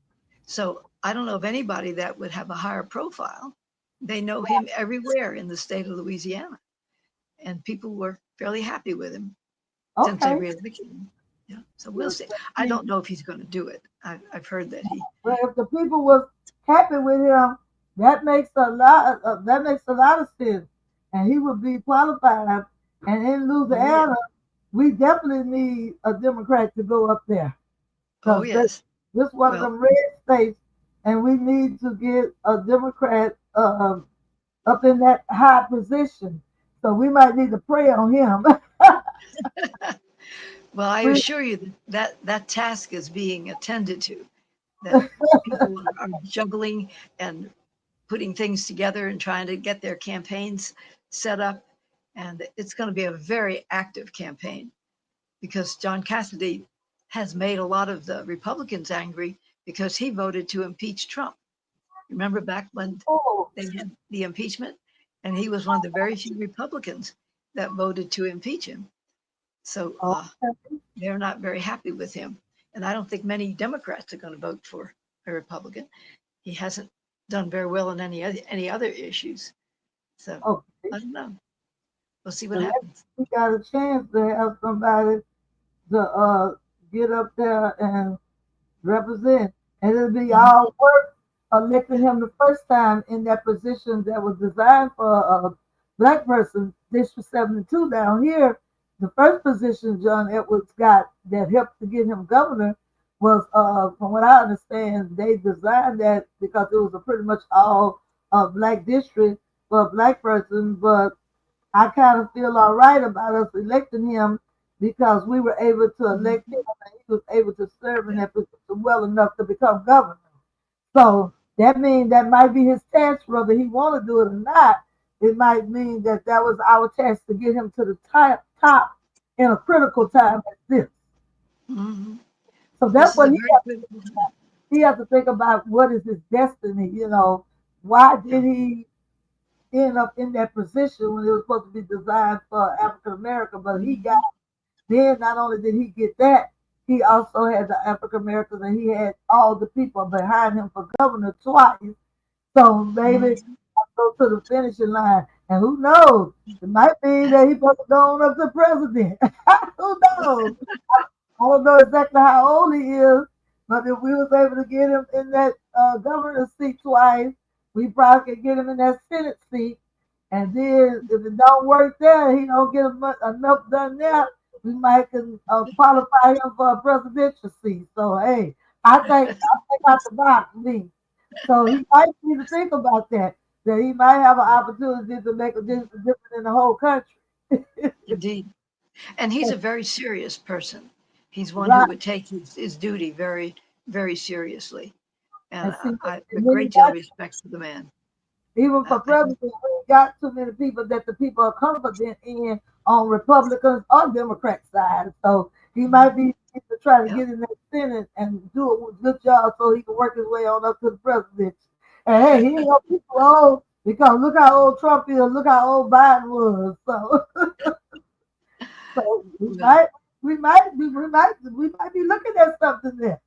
So I don't know of anybody that would have a higher profile. They know him everywhere in the state of Louisiana, and people were fairly happy with him since they okay. reelected him. Yeah, so we'll Well, see. I don't know if he's going to do it. I've heard that he. if the people was happy with him, that makes a lot of sense, and he would be qualified. And in Oh yeah. Louisiana, we definitely need a Democrat to go up there Oh because yes. this one of Well, them red states, and we need to get a Democrat up in that high position. So we might need to pray on him. well, I we, assure you that task is being attended to. That people are juggling and putting things together and trying to get their campaigns set up. And it's going to be a very active campaign because John Cassidy has made a lot of the Republicans angry because he voted to impeach Trump. Remember back when oh, they had the impeachment? And he was one of the very few Republicans that voted to impeach him. So okay. they're not very happy with him. And I don't think many Democrats are going to vote for a Republican. He hasn't done very well on any other issues. So Okay. I don't know. We'll see what So that happens. we got a chance to have somebody to get up there and represent. And it'll be Mhm. all work electing Yeah. him the first time in that position that was designed for a black person, District 72 down here. The first position John Edwards got that helped to get him governor was, from what I understand, they designed that because it was a pretty much all black district for a black person. But I kind of feel all right about us electing him because we were able to elect him Mhm. and he was able to serve in Yeah. that position well enough to become governor. So that means that might be his test, whether he want to do it or not. It might mean that that was our test to get him to the top in a critical time as this. Mhm. So This that's is what a very critical time. he has to think about. What is his destiny? Why Yeah. did he end up in that position when it was supposed to be designed for African American? But he got Mhm. then not only did he get that, he also had the African Americans and he had all the people behind him for governor twice. So maybe Mhm. go to the finishing line. And who knows? It might be that he supposed to go on up to president. Who knows? I don't know exactly how old he is, but if we was able to get him in that governor's seat twice, we probably could get him in that Senate seat. And then if it don't work there, he don't get enough done there, we might can qualify him for a presidential seat. So hey, I think out the box, me. So he might need to think about that. That he might have an opportunity to make a difference in the whole country. Indeed. And he's a very serious person. He's one who Right. would take his duty very, very seriously. And And see, I have a and when he great deal of got respect for the man. even for I think, president, we ain't got too many people that the people are confident in on Republicans or Democrat side. So he might mhm. be to try to Yeah. get in that Senate and do it with a good job so he can work his way on up to the presidency. And hey, he ain't gonna be too old because look how old Trump is, look how old Biden was. So Well, we might be looking at something there.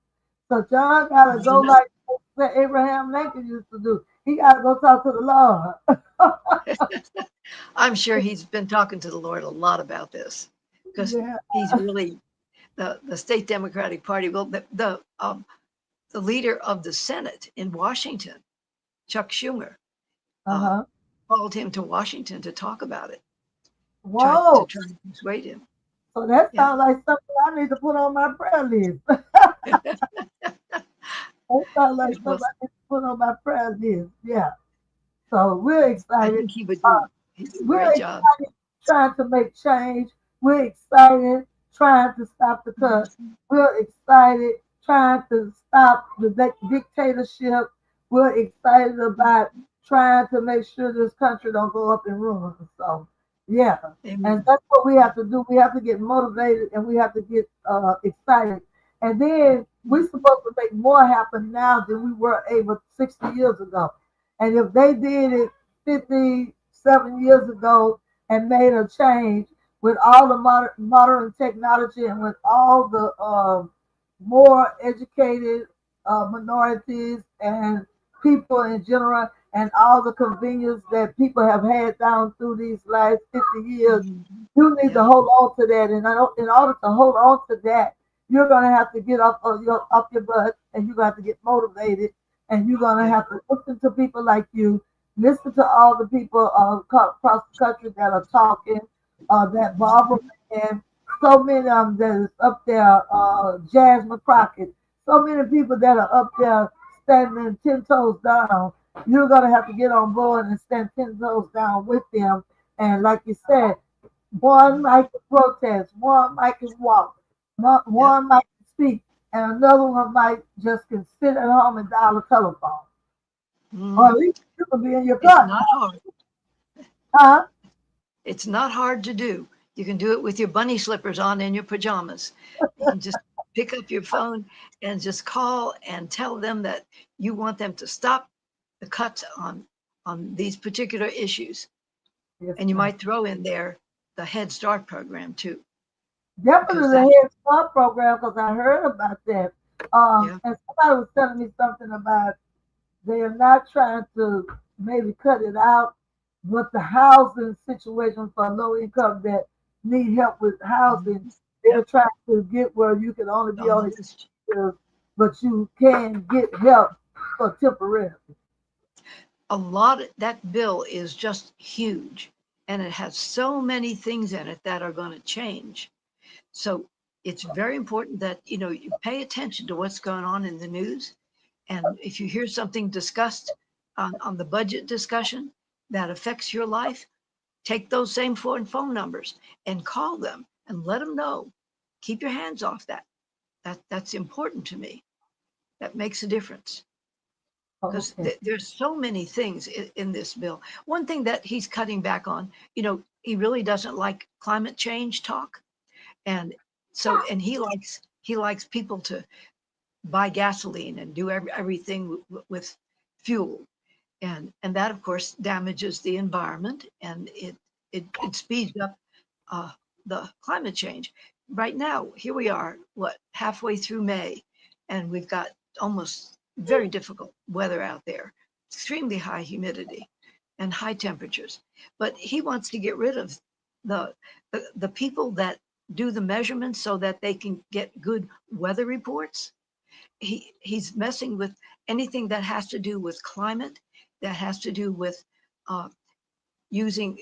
So John gotta I go don't know. like Abraham Lincoln used to do. He gotta go talk to the Lord. I'm sure he's been talking to the Lord a lot about this because Yeah. he's really the state Democratic Party. Well, the leader of the Senate in Washington, Chuck Schumer, uh, Uh-huh. called him to Washington to talk about it, tried to Whoa. try and persuade him. So that Yeah. sounds like something I need to put on my prayer list. That sounds like Well, something I need to put on my prayer list. Yeah. So we're I excited. think he would Uh, do a we're great job. excited trying to make change. We're excited trying to stop the cut. Mhm. We're excited trying to stop the dictatorship. We're excited about trying to make sure this country don't go up in ruins. So, yeah, and Amen. that's what we have to do. We have to get motivated and we have to get excited. And then we're supposed to make more happen now than we were able 60 years ago. And if they did it 57 years ago and made a change with all the modern technology and with all the more educated minorities and people in general and all the convenience that people have had down through these last 50 years, Mhm. you need to Yep. hold on to that. And in order to hold on to that, you're going to have to get off your butt and you're going to have to get motivated and you're going to Yep. have to listen to people like you, listen to all the people across the country that are talking, that Barbara Mhm. and so many of them that is up there, Jasmine Crockett, so many people that are up there standing 10 toes down. You're going to have to get on board and stand 10 toes down with them. And like you said, one Mhm. might can protest, one might can walk, Yep. one might can speak, and another one might just can sit at home and dial a telephone. Or at Hmm. least you can be in your It's car. not hard. Huh? It's not hard to do. You can do it with your bunny slippers on and your pajamas. You can just pick up your phone and just call and tell them that you want them to stop the cuts on these particular issues. Yes, And you ma'am. might throw in there the Head Start program too, Definitely because the that, Head Start program because I heard about that. yeah, And somebody was telling me something about they are not trying to maybe cut it out, but the housing situation for low income that need help with housing, mhm, they're yep, trying to get where you can only the be on homeless. it, but you can get help for temporary. A lot of that bill is just huge, and it has so many things in it that are going to change. So it's very important that you pay attention to what's going on in the news, and if you hear something discussed on the budget discussion that affects your life, take those same phone numbers and call them and let them know. Keep your hands off that. That's important to me. That makes a difference because Okay. there's so many things in this bill. One thing that he's cutting back on, he really doesn't like climate change talk, and and he likes people to buy gasoline and do everything with fuel, and that of course damages the environment, and it speeds up uh, the climate change. Right now, here we are, what, halfway through May, and we've got almost very difficult weather out there, extremely high humidity and high temperatures. But he wants to get rid of the people that do the measurements so that they can get good weather reports. He's messing with anything that has to do with climate, that has to do with uh, using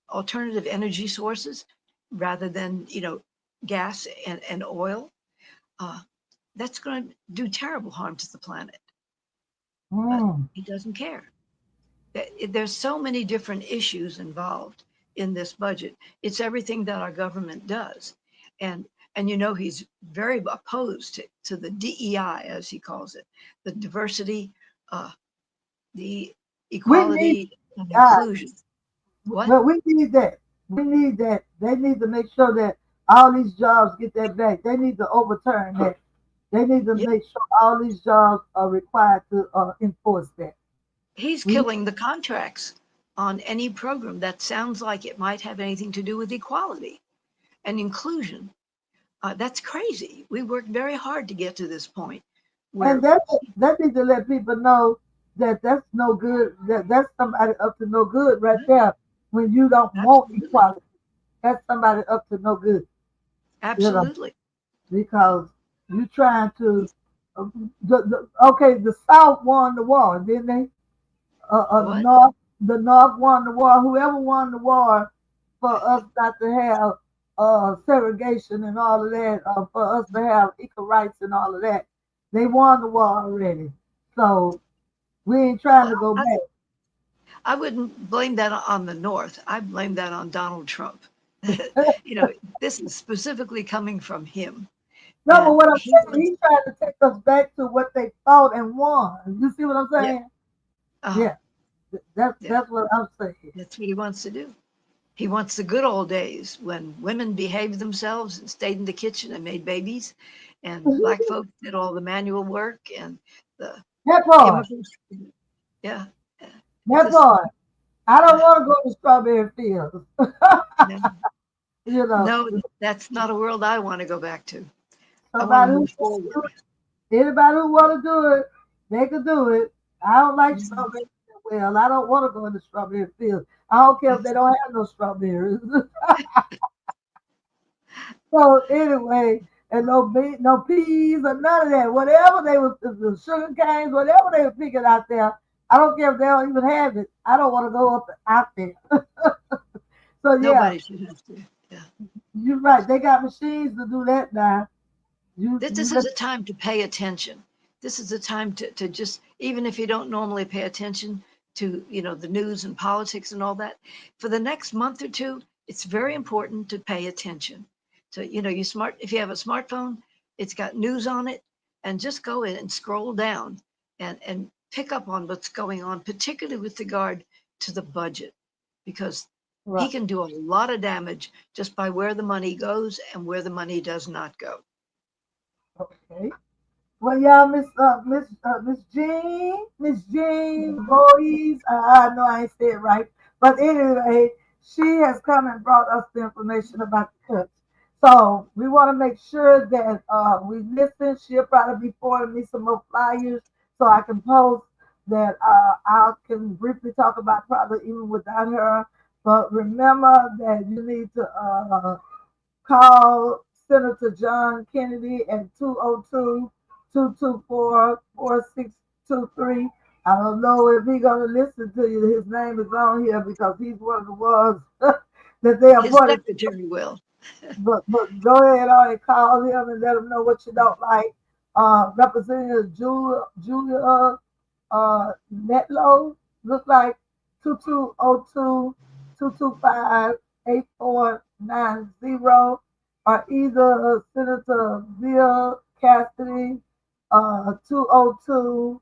alternative energy sources rather than gas and oil. uh, that's going to do terrible harm to the planet, but Mm. he doesn't care. There's so many different issues involved in this budget. It's everything that our government does, and he's very opposed to the DEI, as he calls it, the diversity, uh, the We need equality and God. inclusion. What? Well, we need that. We need that. They need to make sure that all these jobs get that back. They need to overturn that. They need to Yeah, make sure all these jobs are required to enforce that. he's We killing the contracts on any program that sounds like it might have anything to do with equality and inclusion. That's crazy. We worked very hard to get to this point and where that need to let people know that that's no good. That's somebody up to no good right there. When you don't want absolutely, equality, that's somebody up to no good. You know, absolutely. because you trying to. Okay, the South won the war, didn't they? The The what? North, won the war. Whoever won the war for us not to have segregation and all of that, for us to have equal rights and all of that, they won the war already. So we ain't trying Well, to go I, back. I wouldn't blame that on the North. I blame that on Donald Trump. This is specifically coming from him. No, but and what I'm he saying, wants. he's trying to take us back to what they fought and won. You see what I'm Yeah. saying? Uh-huh. Yeah, that's Yeah. that's what I'm saying. That's what he wants to do. He wants the good old days when women behaved themselves and stayed in the kitchen and made babies, and black folks did all the manual work and the That part, immigrants. Yeah. Yeah. that Just part. I don't yeah. want to go to strawberry fields. No, You know, no, that's not a world I want to go back to. I want to somebody who move forward. anybody who want to do it, they can do it. I don't like Mhm. strawberries. Well, I don't want to go in the strawberry field. I don't care if they That's don't have no strawberries. So anyway, and no peas or none of that. Whatever they were, the sugar canes, whatever they were picking out there, I don't care if they don't even have it. I don't want to go up out there. So yeah, nobody should have to. Yeah. you're right. They got machines to do that now. You This let is a time to pay attention. This is a time to just, even if you don't normally pay attention to, the news and politics and all that, for the next month or two, it's very important to pay attention. So, if you have a smartphone, it's got news on it, and just go in and scroll down and pick up on what's going on, particularly with regard to the budget, because he right. can do a lot of damage just by where the money goes and where the money does not go. Okay. Well, y'all, Miss Jean Boys. I know I ain't said it right, but anyway, she has come and brought us the information about the cuts. So we want to make sure that we listen. She'll probably be forwarding me some more flyers so I can post that. I can briefly talk about probably even without her. But remember that you need to call Senator John Kennedy at 202-224-4623. I don't know if he's going to listen to you. His name is on here because he's one of the ones that they His appointed. secretary will. But go ahead on and call him and let him know what you don't like. Representative Julia Netlow look like 2202-225-8490, or either Senator Bill Cassidy 202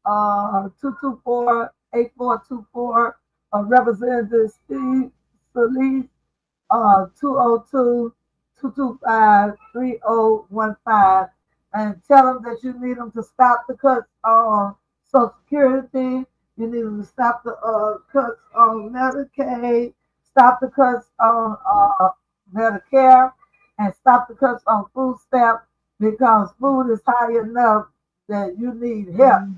224-8424, Representative Steve Solis 202-225-3015, and tell them that you need them to stop the cuts on Social Security. You need them to stop the cuts on Medicaid, stop the cuts on Medicare, and stop the cuts on food stamps because food is high enough that you need help. Mhm.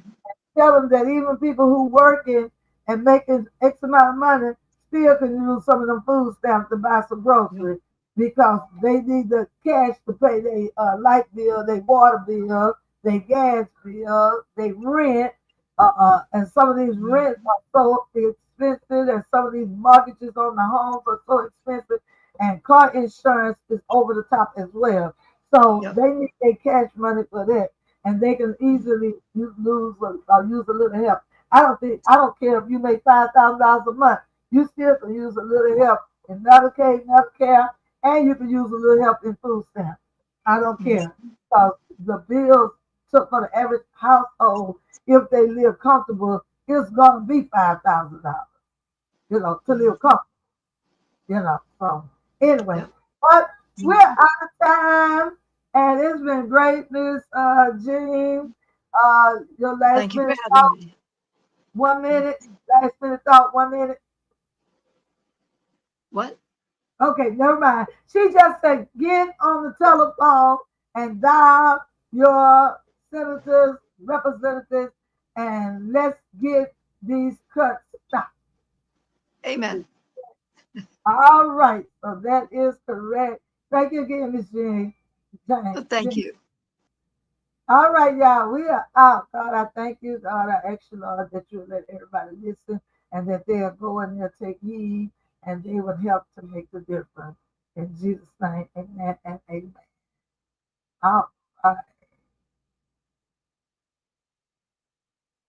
Tell them that even people who working and making X amount of money still can use some of them food stamps to buy some Yep. groceries because they need the cash to pay their light bill, their water bill, their gas bill, their rent. And some of these Mhm. rents are so expensive, and some of these mortgages on the homes are so expensive, and car insurance is over the top as well. So Yep. they need their cash money for that, and they can easily use a little help. I don't care if you make $5,000 a month, you still can use a little help in Medicaid, Medicare, and you can use a little help in food stamps. I don't care Mhm. because the bills took for the average household, if they live comfortable, it's gonna be $5,000. To live Mhm. comfortable. So anyway, Yep. but we're Mhm. out of time, and it's been great, Miss Jean. Your last Thank you for minute having thought, me. 1 minute. Last minute thought, 1 minute. What? Okay, never mind. She just said, get on the telephone and dial your senators, representatives, and let's get these cuts stopped. Amen. All right, so that is correct. Thank you again, Miss Jean. Well, thank you. All right, y'all, we are out. God, I thank you. God, I ask you, Lord, that you let everybody listen and that they'll go and they'll take heed and they will help to make the difference. In Jesus' name, amen and amen. All right.